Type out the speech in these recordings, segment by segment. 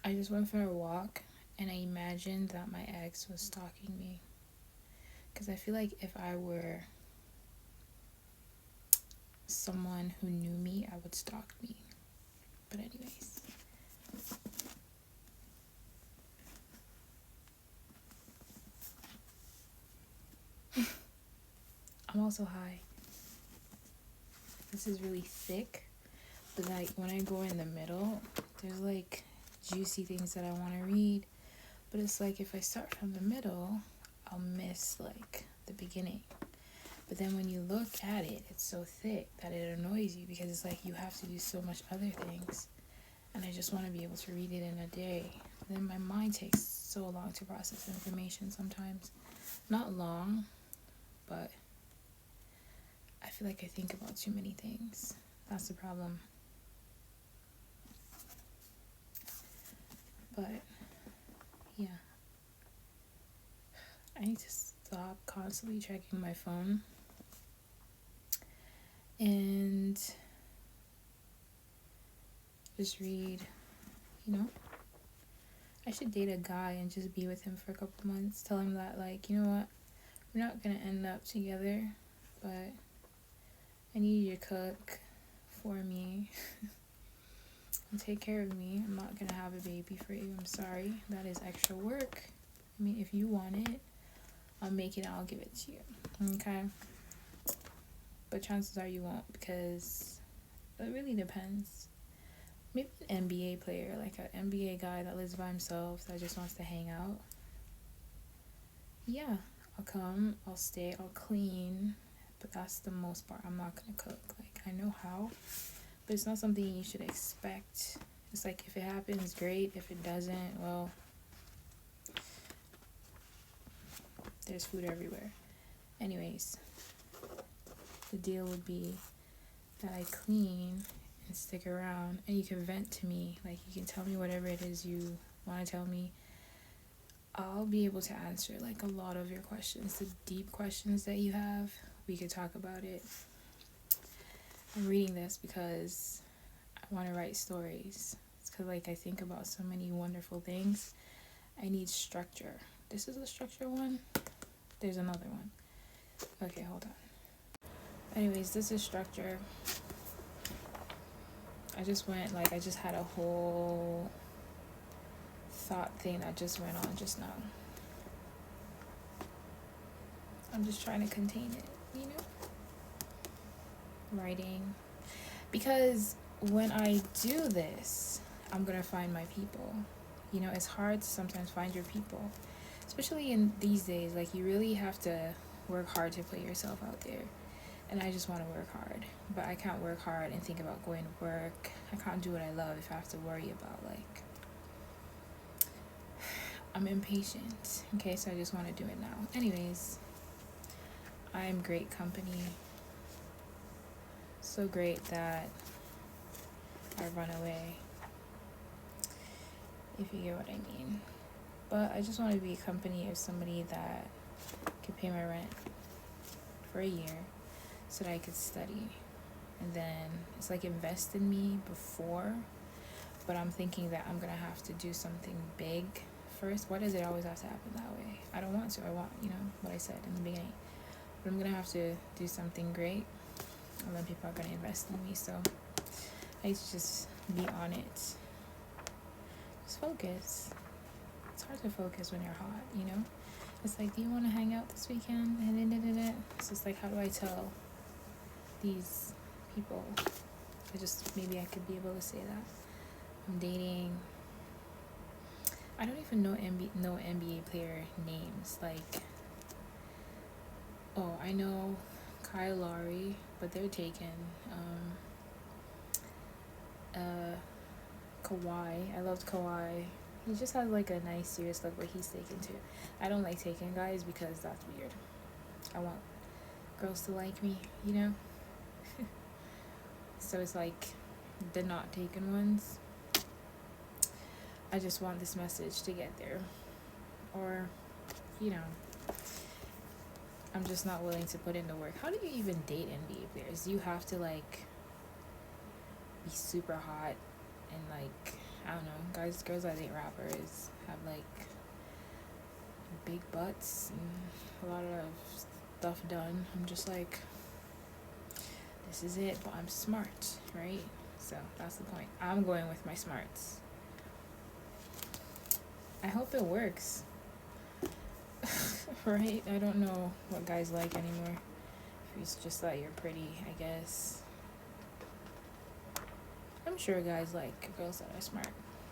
I just went for a walk and I imagined that my ex was stalking me. Because I feel like if I were someone who knew me, I would stalk me. But, anyways. I'm also high. This is really thick. But, like, when I go in the middle, there's, like, juicy things that I want to read. But it's like if I start from the middle, I'll miss, like, the beginning. But then when you look at it, it's so thick that it annoys you because it's like you have to do so much other things. And I just want to be able to read it in a day. And then my mind takes so long to process information sometimes. Not long, but I feel like I think about too many things. That's the problem. But, yeah. I need to stop constantly checking my phone. And just read, you know? I should date a guy and just be with him for a couple months. Tell him that, like, you know what? We're not going to end up together, but I need you to cook for me and take care of me. I'm not going to have a baby for you. I'm sorry. That is extra work. I mean, if you want it, I'll make it and I'll give it to you. Okay? But chances are you won't because it really depends. Maybe an NBA player, like an NBA guy that lives by himself that just wants to hang out. Yeah, I'll come, I'll stay, I'll clean. But that's the most part. I'm not going to cook. Like, I know how. But it's not something you should expect. It's like if it happens, great. If it doesn't, well, there's food everywhere. Anyways, the deal would be that I clean and stick around and you can vent to me. Like, you can tell me whatever it is you want to tell me. I'll be able to answer, like, a lot of your questions. The deep questions that you have, we could talk about it. I'm reading this because I want to write stories. It's because, like, I think about so many wonderful things. I need structure. This is a structure one. There's another one. Okay, hold on. Anyways, this is structure. I just had a whole thought thing that just went on just now. I'm just trying to contain it, you know? Writing. Because when I do this, I'm gonna find my people. You know, it's hard to sometimes find your people. Especially in these days, like, you really have to work hard to put yourself out there. And I just want to work hard. But I can't work hard and think about going to work. I can't do what I love if I have to worry about, like... I'm impatient. Okay, so I just want to do it now. Anyways, I'm great company. So great that I run away. If you get what I mean. But I just want to be a company of somebody that could pay my rent for a year so that I could study. And then it's like invest in me before, but I'm thinking that I'm gonna have to do something big first. Why does it always have to happen that way? I don't want to. I want, you know, what I said in the beginning. But I'm gonna have to do something great, and then people are gonna invest in me. So I need to just be on it. Just focus. It's hard to focus when you're hot, you know? It's like, do you want to hang out this weekend? And it's just like, how do I tell these people? Maybe I could be able to say that. I'm dating. I don't even know NBA player names. Like, oh, I know Kyle Lowry, but they're taken. Kawhi. I loved Kawhi. He just has like a nice serious look, but he's taken too. I don't like taken guys because that's weird. I want girls to like me, you know? So it's like the not taken ones. I just want this message to get there. Or, you know, I'm just not willing to put in the work. How do you even date NBA players? You have to, like, be super hot and, like, I don't know, girls that date rappers have like big butts and a lot of stuff done. I'm just like, this is it, but I'm smart, right? So that's the point. I'm going with my smarts. I hope it works. Right? I don't know what guys like anymore. If it's just that you're pretty, I guess. I'm sure guys like girls that are smart.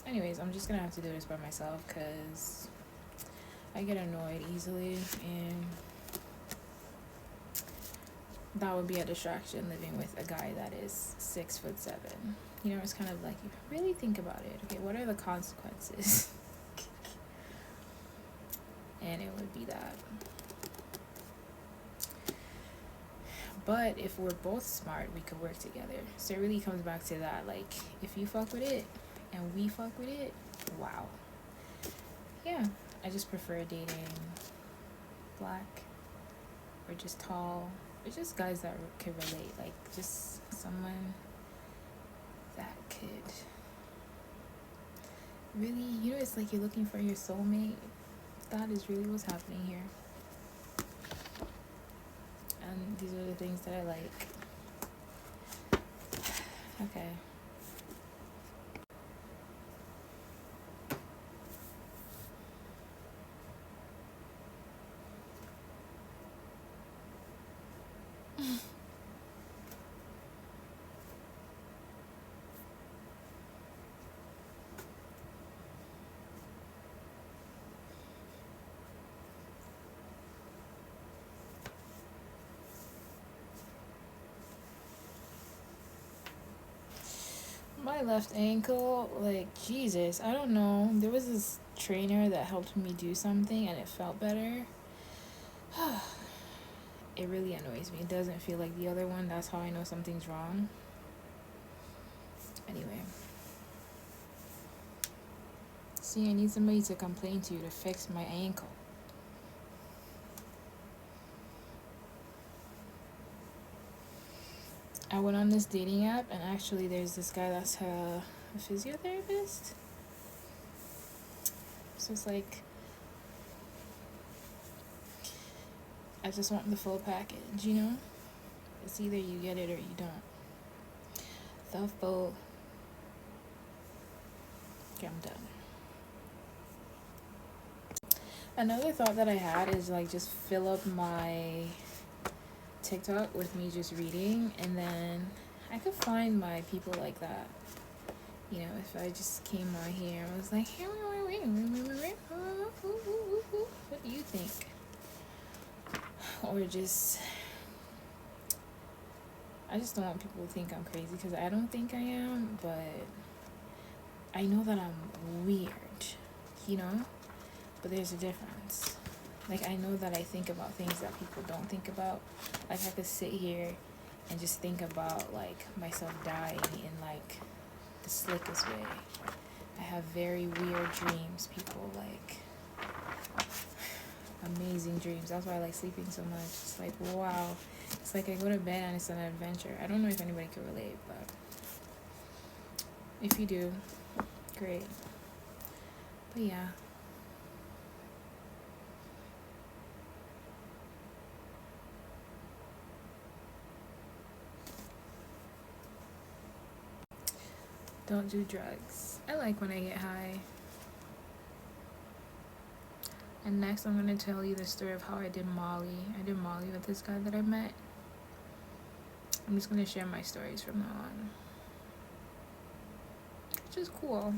Anyways, I'm just gonna have to do this by myself because I get annoyed easily, and that would be a distraction living with a guy that is 6'7". You know, it's kind of like, you really think about it. Okay, what are the consequences? And it would be that. But if we're both smart, we could work together. So it really comes back to that. Like, if you fuck with it and we fuck with it, wow. Yeah, I just prefer dating black or just tall, or just guys that can relate. Like, just someone that could really, you know, it's like you're looking for your soulmate. That is really what's happening here. And these are the things that I like. Okay. My left ankle, like, Jesus, I don't know. There was this trainer that helped me do something and it felt better. It really annoys me. It doesn't feel like the other one. That's how I know something's wrong. Anyway. See, I need somebody to complain to fix my ankle. I went on this dating app, and actually there's this guy that's a physiotherapist. So it's like, I just want the full package, you know? It's either you get it or you don't. The full. Okay, I'm done. Another thought that I had is like just fill up my TikTok with me just reading, and then I could find my people like that. You know, if I just came on here and was like, what do you think? Or just, I just don't want people to think I'm crazy, because I don't think I am, but I know that I'm weird, you know? But there's a difference. Like, I know that I think about things that people don't think about. Like, I could sit here and just think about, like, myself dying in, like, the slickest way. I have very weird dreams, people. Like, amazing dreams. That's why I like sleeping so much. It's like, wow. It's like I go to bed and it's an adventure. I don't know if anybody can relate, but if you do, great. But yeah. Don't do drugs. I like when I get high. And next I'm going to tell you the story of how I did Molly. I did Molly with this guy that I met. I'm just going to share my stories from now on. Which is cool.